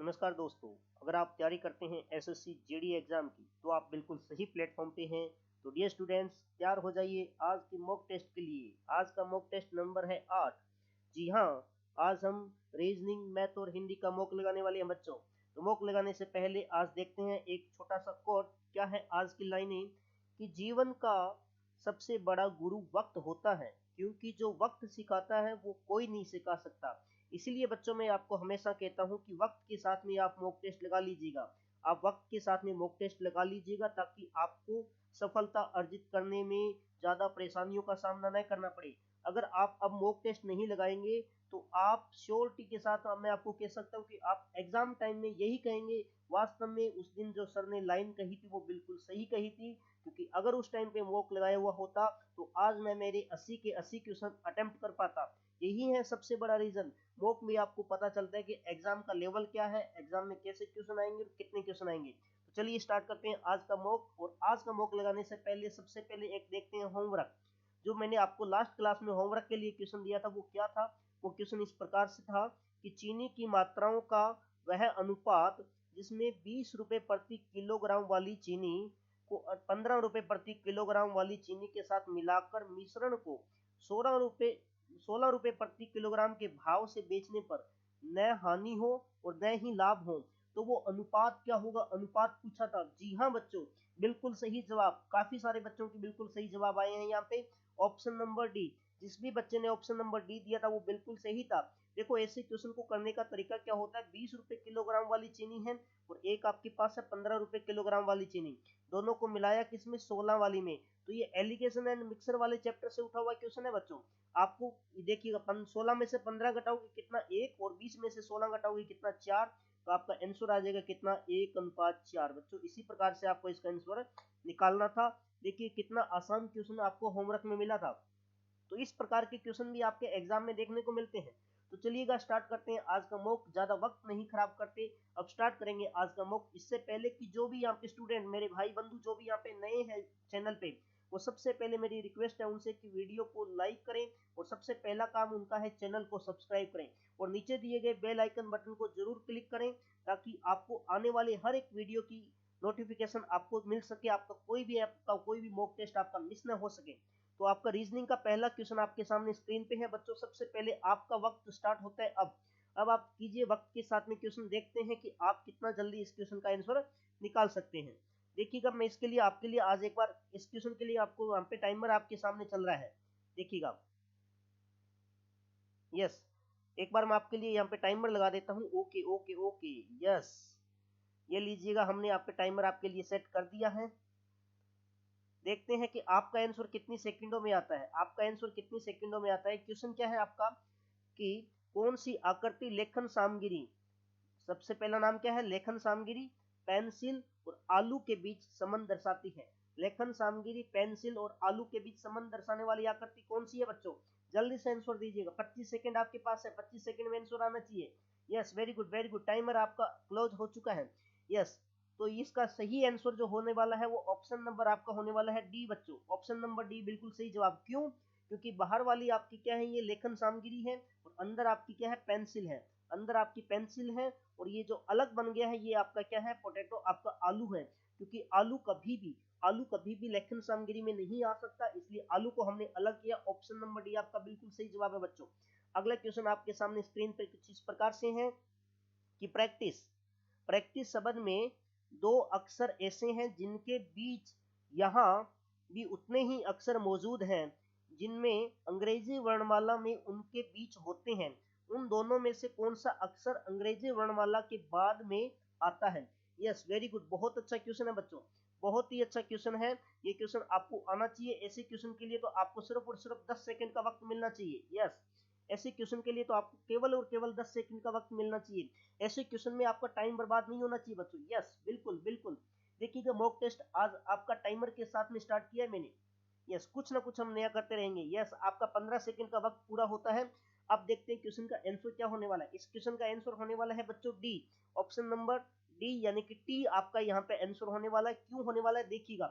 नमस्कार दोस्तों, अगर आप तैयारी करते हैं एसएससी जीडी एग्जाम की तो आप बिल्कुल सही प्लेटफॉर्म पे हैं। तो डियर स्टूडेंट्स, तैयार हो जाइए आज के मॉक टेस्ट के लिए। आज का मॉक टेस्ट नंबर है 8। जी हाँ, आज हम रीजनिंग, मैथ और हिंदी का मॉक लगाने वाले हैं बच्चों। तो मॉक लगाने से पहले आज देखते हैं एक छोटा सा कोट। क्या है आज की लाइनें कि जीवन का सबसे बड़ा गुरु वक्त होता है, क्योंकि जो वक्त सिखाता है वो कोई नहीं सिखा सकता। इसीलिए बच्चों मैं आपको हमेशा कहता हूं कि वक्त के साथ में आप मॉक टेस्ट लगा लीजिएगा। आप वक्त के साथ में मॉक टेस्ट लगा लीजिएगा ताकि आपको सफलता अर्जित करने में ज़्यादा परेशानियों का सामना न करना पड़े। अगर आप अब मॉक टेस्ट नहीं लगाएंगे तो आप श्योरिटी के साथ मैं आपको कह सकता हूँ कि आप एग्जाम टाइम में यही कहेंगे, वास्तव में उस दिन जो सर ने लाइन कही थी वो बिल्कुल सही कही थी, क्योंकि अगर उस टाइम पे मॉक लगाया हुआ होता तो आज मैं मेरे 80 के 80 क्वेश्चन अटेम्प्ट कर पाता। यही है सबसे बड़ा रीजन। मॉक में आपको पता चलता है कि एग्जाम का लेवल क्या है, एग्जाम में कैसे क्वेश्चन आएंगे और कितने क्वेश्चन आएंगे। तो चलिए स्टार्ट करते हैं आज का मॉक। और आज का मॉक लगाने से पहले सबसे पहले एक देखते हैं होमवर्क। जो मैंने आपको लास्ट क्लास में होमवर्क के लिए क्वेश्चन दिया था वो क्या था। वो क्वेश्चन इस प्रकार से था कि चीनी की मात्राओं का वह अनुपात जिसमें 20 रुपए प्रति किलोग्राम वाली चीनी को 15 रुपए प्रति किलोग्राम वाली चीनी के साथ मिलाकर मिश्रण को 16 रुपए प्रति किलोग्राम के भाव से बेचने पर न हानि हो और न ही लाभ हो, तो वो अनुपात क्या होगा। अनुपात पूछा था। जी हाँ बच्चों, बिल्कुल सही जवाब। काफी सारे बच्चों के बिल्कुल सही जवाब आए हैं यहाँ पे। ऑप्शन नंबर डी, जिस भी बच्चे ने ऑप्शन नंबर डी दिया था वो बिल्कुल सही था। देखो ऐसे क्वेश्चन को करने का तरीका क्या होता है। 20 रुपए किलोग्राम वाली चीनी है और एक आपके पास है 15 रुपए किलोग्राम वाली चीनी, दोनों को मिलाया किसमें, 16 वाली में। तो ये एलिगेशन एंड मिक्सर वाले चैप्टर से उठा हुआ क्वेश्चन है बच्चों। आपको देखिएगा 16 में से 15 घटाओगे कितना, 1, और 20 में से 16 घटाओगे कितना, 4। तो आपका आंसर आ जाएगा कितना, 1:4 बच्चों। इसी प्रकार से आपको इसका आंसर निकालना था। देखिए कितना आसान क्वेश्चन आपको होमवर्क में मिला था। तो इस प्रकार के क्वेश्चन भी आपके एग्जाम में देखने को मिलते हैं। तो चलिएगा स्टार्ट करते हैं आज का मॉक। ज्यादा वक्त नहीं खराब करते, अब स्टार्ट करेंगे आज का मॉक। इससे पहले कि जो भी यहाँ पे स्टूडेंट, मेरे भाई बंधु जो भी यहाँ पे नए हैं चैनल पे, वो सबसे पहले मेरी रिक्वेस्ट है उनसे कि वीडियो को लाइक करें और सबसे पहला काम उनका है चैनल को सब्सक्राइब करें और नीचे दिए गए बेल आइकन बटन को जरूर क्लिक करें ताकि आपको आने वाले हर एक वीडियो की नोटिफिकेशन आपको मिल सके। आपका कोई भी मॉक टेस्ट आपका मिस ना हो सके। तो आपका रीजनिंग का पहला क्वेश्चन आपके सामने स्क्रीन पे है बच्चों। सबसे पहले आपका वक्त स्टार्ट होता है अब आप कीजिए वक्त के साथ में क्वेश्चन। देखते हैं कि आप कितना जल्दी इस क्वेश्चन का आंसर निकाल सकते हैं। देखिएगा मैं इसके लिए आपके लिए आज एक बार इस क्वेश्चन के लिए आपको यहाँ पे टाइमर आपके सामने चल रहा है, देखिएगा। यस, एक बार मैं आपके लिए यहाँ पे टाइमर लगा देता हूँ। ओके ओके ओके, यस, ये लीजिएगा, हमने यहाँ पे टाइमर आपके लिए सेट कर दिया है। देखते हैं कि आपका आंसर कितनी सेकंडों में आता है। आपका आंसर कितनी सेकंडों में आता है। क्वेश्चन क्या है आपका कि कौन सी आकृति लेखन सामग्री, सबसे पहला नाम क्या है, लेखन सामग्री पेंसिल और आलू के बीच संबंध दर्शाती है। लेखन सामग्री पेंसिल और आलू के बीच संबंध दर्शाने वाली आकृति कौन सी है बच्चों। जल्दी से आंसर दीजिएगा, 25 सेकंड आपके पास है, 25 सेकंड में आंसर आना चाहिए। Yes, very good very good, timer आपका क्लोज हो चुका है। यस, तो इसका सही आंसर जो होने वाला है वो ऑप्शन नंबर आपका होने वाला है डी बच्चों। ऑप्शन नंबर डी बिल्कुल सही जवाब। क्यों, क्योंकि बाहर वाली आपकी क्या है, ये लेखन सामग्री है और अंदर आपकी क्या है, पेंसिल है। अंदर आपकी पेंसिल है और ये जो अलग बन गया है ये आपका क्या है, पोटैटो, आपका आलू है। क्योंकि आलू कभी भी लेखन सामग्री में नहीं आ सकता, इसलिए आलू को हमने अलग किया। ऑप्शन नंबर डी आपका बिल्कुल सही जवाब है बच्चों। अगला क्वेश्चन आपके सामने स्क्रीन पर कुछ इस प्रकार से है कि प्रैक्टिस प्रैक्टिस शब्द में दो अक्षर ऐसे हैं जिनके बीच यहाँ भी उतने ही अक्षर मौजूद हैं जिनमें अंग्रेजी वर्णमाला में उनके बीच होते हैं। उन दोनों में से कौन सा अक्षर अंग्रेजी वर्णमाला के बाद में आता है। यस, वेरी गुड, बहुत अच्छा क्वेश्चन है बच्चों, बहुत ही अच्छा क्वेश्चन है। ये क्वेश्चन आपको आना चाहिए। ऐसे क्वेश्चन के लिए तो आपको सिर्फ और सिर्फ 10 सेकंड का वक्त मिलना चाहिए। यस, ऐसे क्वेश्चन के लिए तो आपको केवल और केवल 10 सेकंड का वक्त मिलना चाहिए। ऐसे क्वेश्चन में आपका टाइम बर्बाद नहीं होना चाहिए बच्चों। यस, बिल्कुल बिल्कुल। देखिएगा मॉक टेस्ट आज आपका टाइमर के साथ में स्टार्ट किया है मैंने। यस, कुछ ना कुछ हम नया करते रहेंगे। यस, आपका 15 सेकंड का वक्त पूरा होता है। अब देखते हैं क्वेश्चन का आंसर क्या होने वाला है। इस क्वेश्चन का आंसर होने वाला है बच्चों डी, ऑप्शन नंबर डी, यानी कि टी आपका यहाँ पे आंसर होने वाला है। क्यों होने वाला है, देखिएगा।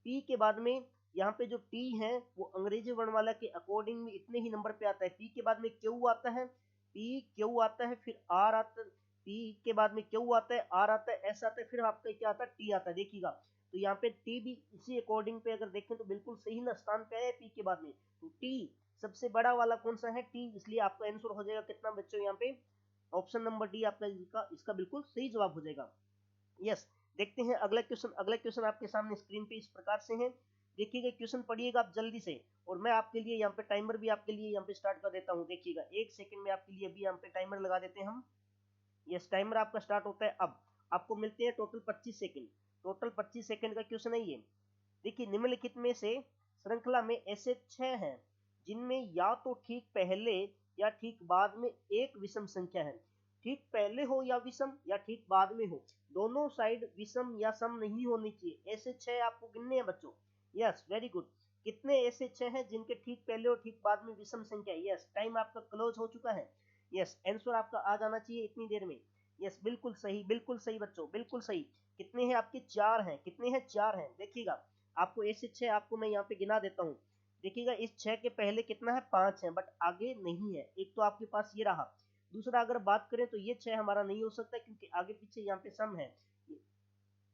पी के बाद में यहाँ पे जो टी है वो अंग्रेजी वर्णमाला के अकॉर्डिंग में इतने ही नंबर पे आता है। पी के बाद में क्यू आता है, पी क्यू आता है, फिर आर आता है, पी के बाद में क्यू आता है, आर आता है, एस आता है, फिर आपका क्या आता है, टी आता है। देखिएगा तो यहाँ पे टी भी इसी अकॉर्डिंग पे अगर देखें तो बिल्कुल सही ना स्थान पे है पी के बाद में। तो टी सबसे बड़ा वाला कौन सा है, टी, इसलिए आपका आंसर हो जाएगा कितना बच्चों यहाँ पे, ऑप्शन नंबर डी आपका इसका बिल्कुल सही जवाब हो जाएगा। यस, देखते हैं अगला क्वेश्चन। अगला क्वेश्चन आपके सामने स्क्रीन पे इस प्रकार से है। देखिएगा क्वेश्चन पढ़िएगा आप जल्दी से, और मैं आपके लिए यहाँ पे टाइमर भी आपके लिए यहाँ पे स्टार्ट कर देता हूँ। देखिएगा 1 सेकंड में आपके लिए अभी यहाँ पे टाइमर लगा देते हैं हम। यस, टाइमर आपका स्टार्ट होता है अब। आपको मिलते हैं टोटल 25 सेकंड। टोटल 25 सेकंड का क्वेश्चन है ये। देखिए निम्नलिखित में से श्रृंखला में ऐसे 6 हैं जिनमें या तो ठीक पहले या ठीक बाद में एक विषम संख्या है। ठीक पहले हो या विषम, या ठीक बाद में हो, दोनों साइड विषम या सम नहीं होनी चाहिए। ऐसे 6 आपको गिनने हैं बच्चों। Yes, very good. कितने ऐसे 6 हैं जिनके ठीक पहले और ठीक बाद में विषम संख्या है। यस, टाइम आपका क्लोज हो चुका है। यस, आंसर आपका आ जाना चाहिए इतनी देर में। यस, बिल्कुल सही, बिल्कुल सही बच्चों, बिल्कुल सही। कितने हैं आपके, 4 हैं। कितने हैं, 4 हैं। देखिएगा आपको ऐसे 6 आपको मैं यहाँ पे गिना देता हूँ। देखिएगा इस 6 के पहले कितना है, 5 है, बट आगे नहीं है। एक तो आपके पास ये रहा। दूसरा अगर बात करें तो ये 6 हमारा नहीं हो सकता क्योंकि आगे पीछे यहाँ पे सम है।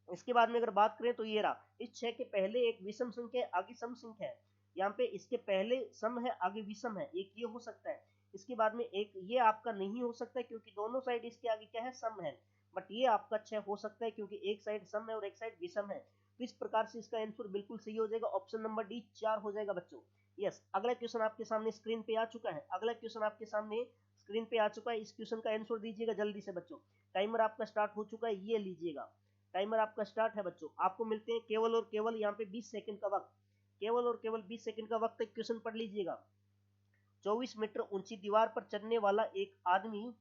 इसके बाद में अगर बात करें तो ये रहा। इस 6 के पहले एक विषम संख्या है, आगे सम संख्या है। यहाँ पे इसके पहले सम है, आगे विषम है, एक ये हो सकता है। इसके बाद में एक ये आपका नहीं हो सकता है क्योंकि दोनों साइड इसके आगे क्या है, सम है। बट ये आपका 6 हो सकता है क्योंकि एक साइड सम है और एक साइड विषम है। तो इस प्रकार से इसका आंसर बिल्कुल सही हो जाएगा। ऑप्शन नंबर डी 4 हो जाएगा बच्चों। यस, अगला क्वेश्चन आपके सामने स्क्रीन पे आ चुका है। अगला क्वेश्चन आपके सामने स्क्रीन पे आ चुका है। इस क्वेश्चन का आंसर दीजिएगा जल्दी से बच्चों। टाइमर आपका स्टार्ट हो चुका है, ये लीजिएगा। टाइमर आपका स्टार्ट है बच्चों। आपको मिलते हैं केवल और केवल यहाँ पे 20 सेकंड का वक्त। केवल और केवल 20 सेकंड का वक्त। क्वेश्चन पढ़ लीजिएगा। 24 मीटर ऊंची दीवार पर चढ़ने वाला एक आदमी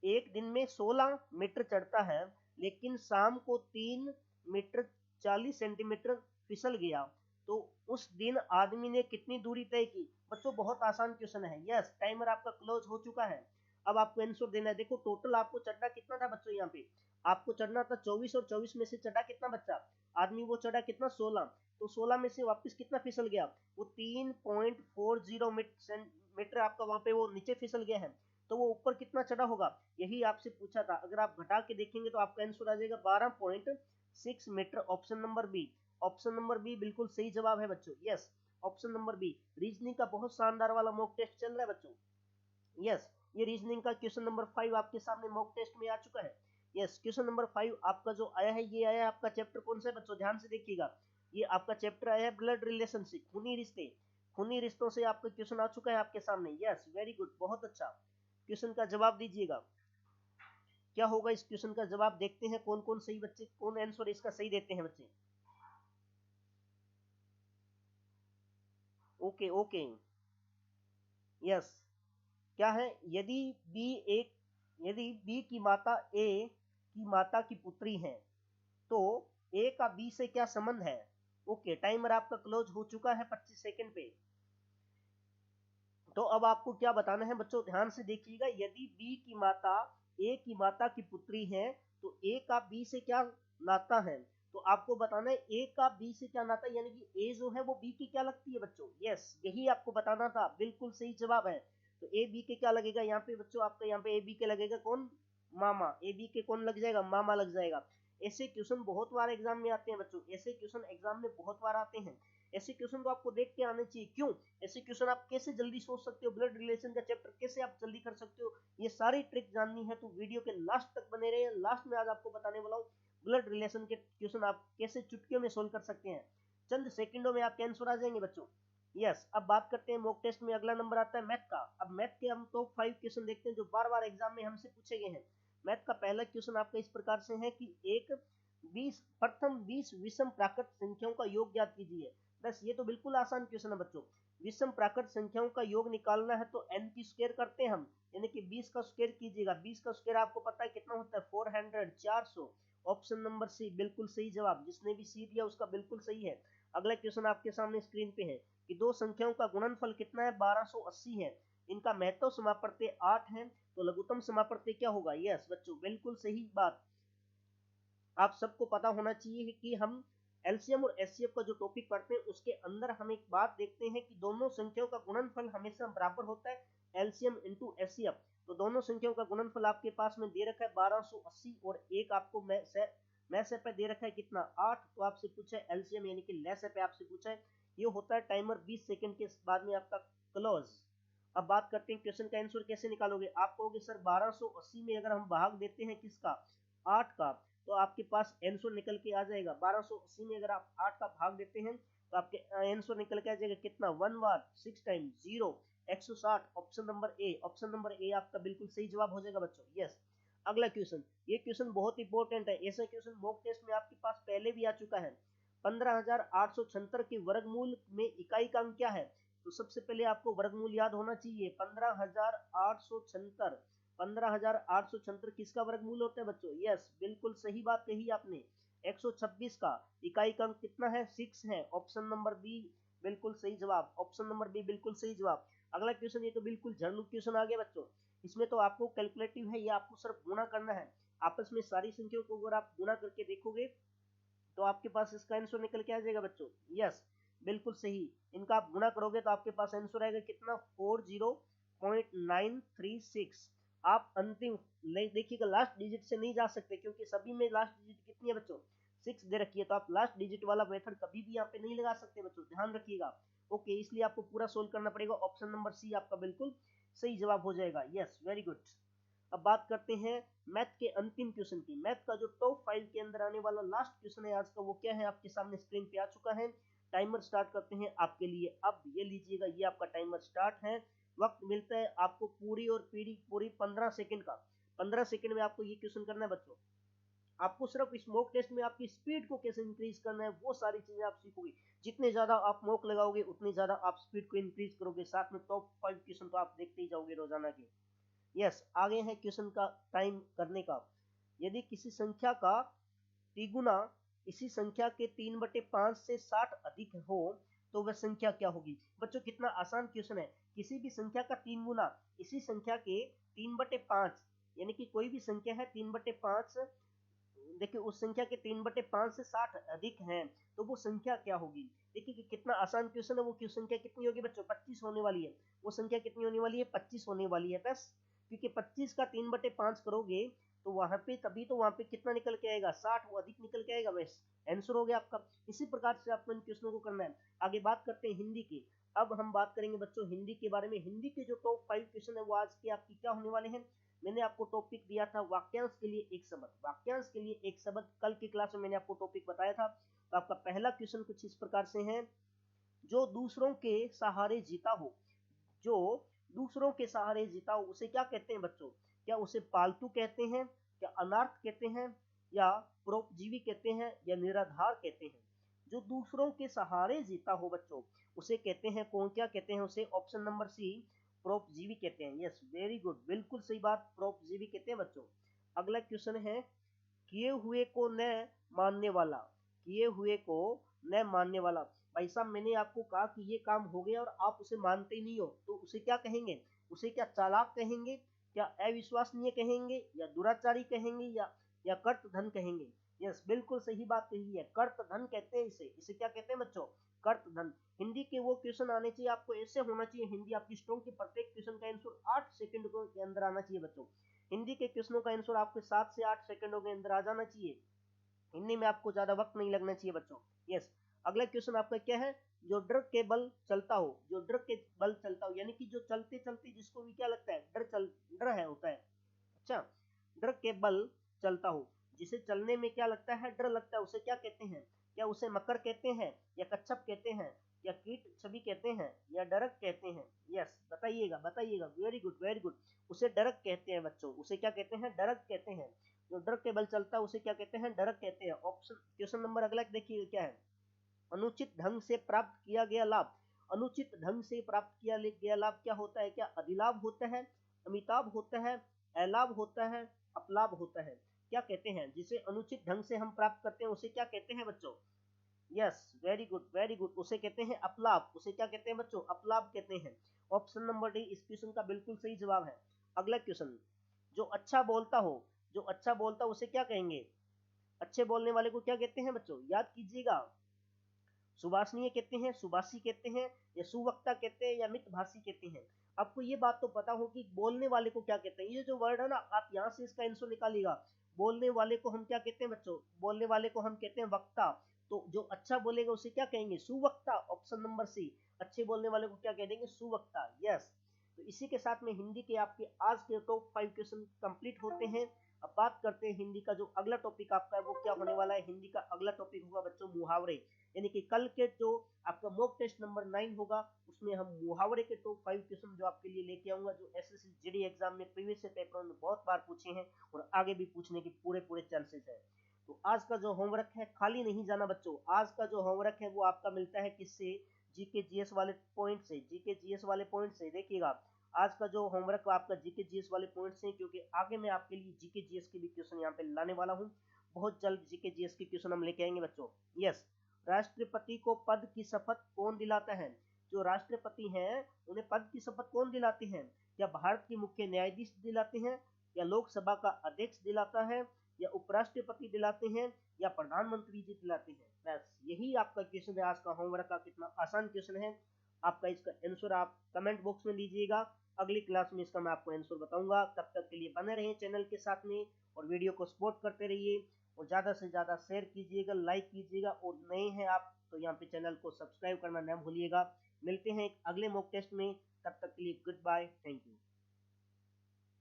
एक दिन में 16 मीटर चढ़ता है, लेकिन शाम को 3 मीटर 40 सेंटीमीटर फिसल गया, तो उस दिन आदमी ने कितनी दूरी तय की। बच्चों बहुत आसान क्वेश्चन है। यस, टाइमर आपका क्लोज हो चुका है। अब आपको आंसर देना है। देखो टोटल आपको चढ़ना कितना था बच्चों, यहाँ पे आपको चढ़ना था 24 और 24 में से चढ़ा कितना बच्चा, आदमी वो चढ़ा कितना, 16। तो 16 में से वापस कितना फिसल गया, वो 3.40 मीटर आपका वहां पे वो नीचे फिसल गया है। तो वो ऊपर कितना चढ़ा होगा, यही आपसे पूछा था। अगर आप घटा के देखेंगे तो आपका आंसर आ जाएगा 12.6 metre. Option number B, option number B बिल्कुल सही जवाब है बच्चों। Yes, option number B. Reasoning का बहुत शानदार वाला मॉक टेस्ट चल रहा है बच्चों। यस, ये रीजनिंग का क्वेश्चन नंबर 5 आपके सामने मॉक टेस्ट में आ चुका है। यस, क्वेश्चन नंबर 5 आपका जो आया है, ये आया है आपका चैप्टर कौन सा है बच्चों, ध्यान से देखिएगा। ये आपका चैप्टर आया है ब्लड रिलेशनशिप, खूनी रिश्ते। खूनी रिश्तों से आपका क्वेश्चन आ चुका है आपके सामने। यस, वेरी गुड, बहुत अच्छा। क्वेश्चन का जवाब दीजिएगा, क्या होगा इस क्वेश्चन का जवाब। देखते हैं कौन कौन सही बच्चे, कौन आंसर इसका सही देते हैं बच्चे। Okay okay. यस, क्या है, यदि बी की माता ए की माता की पुत्री है, तो ए का बी से क्या संबंध है। ओके, टाइमर आपका क्लोज हो चुका है 25 सेकंड पे। तो अब आपको क्या बताना है बच्चों, ध्यान से देखिएगा। यदि बी की माता ए की माता की पुत्री है, तो ए का बी से क्या नाता है। तो आपको बताना है ए का बी से क्या नाता है, यानी कि ए जो है वो बी की क्या लगती है बच्चों। यस, यही आपको बताना था, बिल्कुल सही जवाब है। तो ए बी के क्या लगेगा यहाँ पे बच्चों, आपका यहाँ पे ए बी के लगेगा कौन, मामा। ए बी के कौन लग जाएगा, मामा लग जाएगा। ऐसे क्वेश्चन बहुत बार एग्जाम में आते हैं बच्चों, ऐसे क्वेश्चन एग्जाम में बहुत बार आते हैं। ऐसे क्वेश्चन तो आपको देख के आने चाहिए। क्यों, ऐसे क्वेश्चन आप कैसे जल्दी सोच सकते हो, ब्लड रिलेशन का चैप्टर कैसे आप जल्दी कर सकते हो, ये सारी ट्रिक जाननी है तो वीडियो के लास्ट तक बने रहिए। लास्ट में आज आपको बताने वाला हूँ ब्लड रिलेशन के क्वेश्चन आप कैसे चुटकियों में सोल्व कर सकते हैं। चंद सेकंडों में आपके आंसर आ जाएंगे बच्चों। यस, अब बात करते हैं मॉक टेस्ट में। अगला नंबर आता है मैथ का। अब मैथ के हम टॉप 5 क्वेश्चन देखते हैं जो बार बार एग्जाम में हमसे पूछे गए हैं। मैथ का पहला क्वेश्चन आपका इस प्रकार से है कि एक 20 विषम प्राकृत संख्याओं का योग ज्ञात कीजिए। बस ये तो बिल्कुल आसान क्वेश्चन है बच्चों। विषम प्राकृत संख्याओं का योग निकालना है तो n की स्क्वायर करते हैं हम, यानी कि 20 का स्क्वायर कीजिएगा। 20 का स्क्वायर आपको पता है कितना होता है, 400, 400। ऑप्शन नंबर सी बिल्कुल सही जवाब। जिसने भी सी दिया उसका बिल्कुल सही है। अगला क्वेश्चन आपके सामने स्क्रीन पे है कि दो संख्याओं का गुणनफल कितना है, 1280 है। इनका महत्तम समापवर्ती 8 है, तो लघुत्तम समापवर्ती क्या होगा। यस बच्चों, बिल्कुल सही बात। आप सबको पता होना चाहिए कि हम एलसीएम और एचसीएफ का जो टॉपिक पढ़ते हैं उसके अंदर हम एक बात देखते हैं कि दोनों संख्याओं का गुणनफल हमेशा बराबर होता है, एलसीएम इंटू एचसीएफ। तो दोनों संख्याओं का गुणनफल आपके पास में दे रखा है 1280 और एक आपको मैथ पे दे रखा है कितना 8। तो आपसे पूछा है एलसीएम यानी कि लेस पे आपसे पूछा है, ये होता है टाइमर 20 सेकंड के बाद में आपका क्लोज। अब बात करते हैं क्वेश्चन का आंसर कैसे निकालोगे। आप कहोगे सर 1280 में अगर हम भाग देते हैं किसका 8 का, तो आपके पास आंसर निकल के आ जाएगा। 1280 में अगर आप 8 का भाग देते हैं तो आपके आंसर निकल के आ जाएगा कितना 1 बार 6 time 0 160। Option number A, option number A आपका बिल्कुल सही जवाब हो जाएगा बच्चों। यस। अगला क्वेश्चन, ये क्वेश्चन बहुत इंपॉर्टेंट है। ऐसा क्वेश्चन मॉक टेस्ट में आपके पास पहले भी आ चुका है। 15,876 के वर्गमूल में इकाई का अंक क्या है। तो सबसे पहले आपको वर्गमूल याद होना चाहिए 15,876। 15,876 किसका वर्गमूल होता है बच्चों। यस, बिल्कुल सही बात कही आपने। 126 का इकाई का अंक कितना है 6 है। ऑप्शन नंबर बी बिल्कुल सही जवाब, ऑप्शन नंबर बी बिल्कुल सही जवाब। अगला क्वेश्चन, ये तो बिल्कुल झरलू क्वेश्चन आ गया बच्चों। इसमें तो आपको कैलकुलेटिव है, ये आपको सिर्फ गुणा करना है आपस में सारी संख्याओं को। अगर आप गुणा करके देखोगे तो आपके पास इसका आंसर निकल के आ जाएगा बच्चों। यस, बिल्कुल सही। इनका आप गुणा करोगे तो आपके पास आंसर आएगा कितना 40.936। आप अंतिम देखिएगा, लास्ट डिजिट से नहीं जा सकते क्योंकि सभी में लास्ट डिजिट कितनी है बच्चों 6 दे रखी है। तो आप लास्ट डिजिट वाला मेथड कभी भी यहाँ पे नहीं लगा सकते बच्चों, ध्यान रखिएगा। ओके, इसलिए आपको पूरा सोल्व करना पड़ेगा। ऑप्शन नंबर सी आपका बिल्कुल सही जवाब हो जाएगा। Yes, very good. अब बात करते हैं मैथ के अंतिम क्वेश्चन की। मैथ का जो टॉप 5 के अंदर आने वाला लास्ट क्वेश्चन है आज का, वो क्या है आपके सामने स्क्रीन पे आ चुका है। टाइमर स्टार्ट करते हैं आपके लिए। अब ये लीजिएगा, ये आपका टाइमर स्टार्ट है। वक्त मिलता है आपको पूरी 15 सेकंड का। 15 सेकंड में आपको ये क्वेश्चन करना है बच्चों। आपको सिर्फ इस मॉक टेस्ट में आपकी स्पीड को कैसे इंक्रीज करना है वो सारी चीजें आप सीखोगे। जितने ज्यादा आप मॉक लगाओगे उतनी ज्यादा आप स्पीड को इंक्रीज करोगे। साथ में टॉप 5 क्वेश्चन तो आप देखते ही जाओगे रोजाना के। यस, आगे है क्वेश्चन का टाइम करने का। यदि किसी संख्या का तिगुना इसी संख्या के 3/5 से 60 अधिक हो तो वह संख्या क्या होगी। बच्चों कितना आसान क्वेश्चन है। किसी भी संख्या का 3 गुना इसी संख्या के 3/5, यानी कि कोई भी संख्या है 3/5, देखिए उस संख्या के 3/5 से 60 अधिक है तो वो संख्या क्या होगी। देखिए कि कितना आसान क्वेश्चन है। वो संख्या कितनी होगी बच्चों 25 होने वाली है। वो संख्या कितनी होने वाली है 25 होने वाली है। बस क्योंकि 25 का 3/5 करोगे तो वहां पे तभी तो वहां पे कितना निकल के आएगा 60, वो अधिक निकल के आएगा। बस आंसर हो गया आपका। इसी प्रकार से आपको इन क्वेश्चनों को करना है। आगे बात करते हैं हिंदी की। अब हम बात करेंगे बच्चों हिंदी के बारे में। हिंदी के जो टॉप 5 क्वेश्चन है वो आज के आपकी क्या होने वाले हैं। मैंने आपको टॉपिक दिया था वाक्यांश के लिए एक शब्द। वाक्यांश के लिए एक शब्द कल की क्लास में मैंने आपको टॉपिक बताया था। तो आपका पहला क्वेश्चन कुछ इस प्रकार से है, जो दूसरों के सहारे जीता हो, जो दूसरों के सहारे जीता हो उसे क्या कहते हैं बच्चों। क्या उसे पालतू कहते हैं, क्या अनार्थ कहते हैं, या परोपजीवी कहते हैं, या निराधार कहते हैं। जो दूसरों के सहारे जीता हो बच्चों उसे कहते हैं कौन, क्या कहते हैं उसे। ऑप्शन नंबर सी परोपजीवी कहते हैं। यस, वेरी गुड, बिल्कुल सही बात, परोपजीवी कहते हैं बच्चों। अगला क्वेश्चन है, किए हुए को न मानने वाला, किए हुए को न मानने वाला। भाई साहब मैंने आपको कहा कि ये काम हो गया और आप उसे मानते ही नहीं हो तो उसे क्या कहेंगे। उसे क्या चालाक कहेंगे, क्या अविश्वसनीय कहेंगे, या दुराचारी कहेंगे, या कर्तधन कहेंगे। यस, बिल्कुल सही बात कही है, कर्तधन कहते हैं इसे। इसे क्या कहते हैं बच्चों कर्तधन। हिंदी के वो क्वेश्चन आने चाहिए आपको, ऐसे होना चाहिए हिंदी आपकी स्ट्रॉन्ग की। प्रत्येक क्वेश्चन का आंसर 8 सेकंड के अंदर आना चाहिए बच्चों। हिंदी के क्वेश्चनों का आंसर आपके 7 से 8 सेकंडों के अंदर आ जाना चाहिए। हिंदी में आपको ज्यादा वक्त नहीं लगना चाहिए बच्चों। यस, अगला क्वेश्चन आपका क्या है, जो डर के बल चलता हो, जो डर के बल चलता हो यानी कि जो चलते चलते जिसको भी क्या लगता है डर है होता है। अच्छा, डर के बल चलता हो, जिसे चलने में क्या लगता है डर लगता है, उसे क्या कहते हैं। क्या उसे मकर कहते हैं, या कच्छप कहते हैं, या कीट छवि कहते हैं, या डरक कहते हैं। यस, बताइएगा बताइएगा, वेरी गुड वेरी गुड। उसे डरक कहते हैं बच्चों, उसे क्या कहते हैं डरक कहते हैं। जो डर के बल चलता है उसे क्या कहते हैं डरक कहते हैं। ऑप्शन क्वेश्चन नंबर अगला देखिए क्या है, अनुचित ढंग से प्राप्त किया गया लाभ। अनुचित ढंग से प्राप्त किया गया लाभ क्या होता है। क्या अधिलाभ होता है, अमिताभ होता है, अलाभ होता है, अपलाभ होता है। क्या कहते हैं जिसे अनुचित ढंग से हम प्राप्त करते हैं उसे क्या कहते हैं बच्चों। Yes, very good very good, उसे कहते हैं अपलाभ। उसे क्या कहते हैं बच्चों अपलाभ कहते हैं। ऑप्शन नंबर डी इस क्वेश्चन का बिल्कुल सही जवाब है। अगला क्वेश्चन, जो अच्छा बोलता हो, जो अच्छा बोलता है उसे क्या कहेंगे। अच्छे बोलने वाले को क्या कहते हैं बच्चों, याद कीजिएगा। सुभाषणीय कहते हैं, सुभाषी कहते हैं, या सुवक्ता कहते हैं, या मितभाषी कहते हैं। आपको ये बात तो पता हो कि बोलने वाले को क्या कहते हैं। ये जो वर्ड है ना, आप यहाँ से इसका आंसर निकालिएगा। बोलने वाले को हम क्या कहते हैं बच्चों? बोलने वाले को हम कहते हैं वक्ता। तो जो अच्छा बोलेगा उसे क्या कहेंगे? सुवक्ता। Option number C. अच्छे बोलने वाले को क्या कह देंगे? सुवक्ता। यस। तो इसी के साथ में हिंदी के आपके आज के टॉप 5 क्वेश्चन कंप्लीट होते हैं। अब बात करते हैं हिंदी का जो अगला टॉपिक आपका है वो क्या होने वाला है। हिंदी का अगला टॉपिक होगा बच्चों मुहावरे। यानी कि कल के जो आपका मॉक टेस्ट नंबर 9 होगा उसमें हम मुहावरे के टॉप 5 क्वेश्चन जो आपके लिए लेके आऊंगा, जो एसएससी जीडी एग्जाम में प्रीवियस पेपर में बहुत बार पूछे हैं और आगे भी पूछने के पूरे चांसेस है। तो आज का जो होमवर्क है, खाली नहीं जाना बच्चों। आज का जो होमवर्क है वो आपका मिलता है किससे? जीके जीएस वाले पॉइंट से। जीके जीएस वाले पॉइंट से देखिएगा। आज का जो होमवर्क आपका जीके जीएस वाले पॉइंट से, क्योंकि आगे मैं आपके लिए जीके जीएस के भी क्वेश्चन यहाँ पे लाने वाला हूँ। बहुत जल्द जीके जीएस के क्वेश्चन हम लेके आएंगे बच्चों। यस। राष्ट्रपति को पद की शपथ कौन दिलाता है? जो राष्ट्रपति हैं उन्हें पद की शपथ कौन दिलाते हैं? क्या भारत के मुख्य न्यायाधीश दिलाते हैं, या लोकसभा का अध्यक्ष दिलाता है, या उपराष्ट्रपति दिलाते हैं, या प्रधानमंत्री जी दिलाते हैं? बस यही आपका क्वेश्चन है आज का होमवर्क का। कितना आसान क्वेश्चन है। आपका इसका आंसर आप कमेंट बॉक्स में दीजिएगा। अगली क्लास में इसका मैं आपको आंसर बताऊंगा। तब तक के लिए बने रहें चैनल के साथ में और वीडियो को सपोर्ट करते रहिए और ज़्यादा से ज़्यादा शेयर कीजिएगा, लाइक कीजिएगा, और नए हैं आप तो यहाँ पे चैनल को सब्सक्राइब करना ना भूलिएगा। मिलते हैं एक अगले मॉक टेस्ट में। तब तक के लिए गुड बाय, थैंक यू।